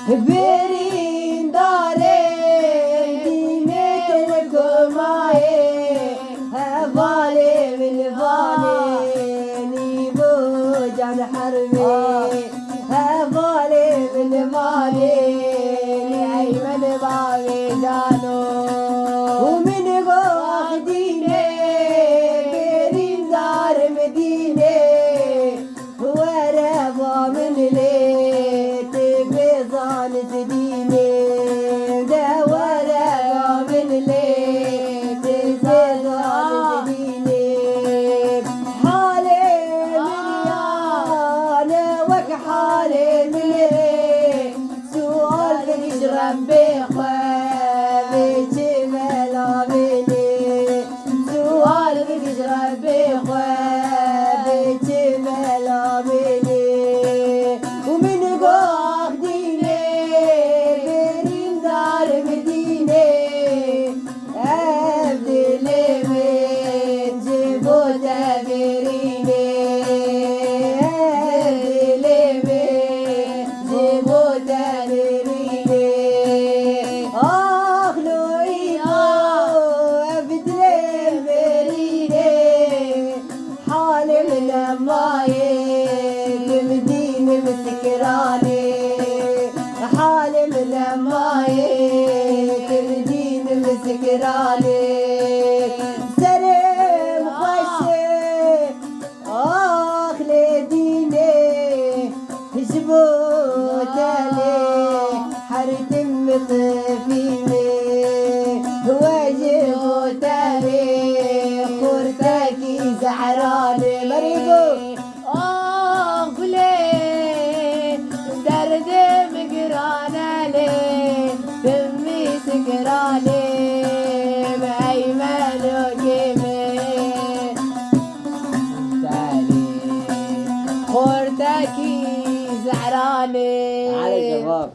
برين داري دينك الكماي هفالي بالفالي نيبو جان حرمي هفالي بالفالي نعيمن باغي جانو ومن واخديني برين دار مدينة ورابا من ليت بيضان تديني ده ورابا من ليت بيضان تديني حالي مليانة وك حالي ملي سؤال بيشرب بخوابي جمال مني سؤال بيشرب بخوابي جمال مني ومن واخديني برين دار مدينة أبدلي من جيبو تبريني أبدلي من جيبو تبريني أخلوي أبدلي بريني حالي من مايك مدينة مسكراني حالي من مايك مدينة مسكراني سلام خشي أخلي ديني جبوت لي حرتم طفيمي وجبوت لي خورتكي زعراني مريقو أغلي درد مقرانا لي فمي سكراني بأيمن وكيمي تالي خورتكي زعراني علي شباب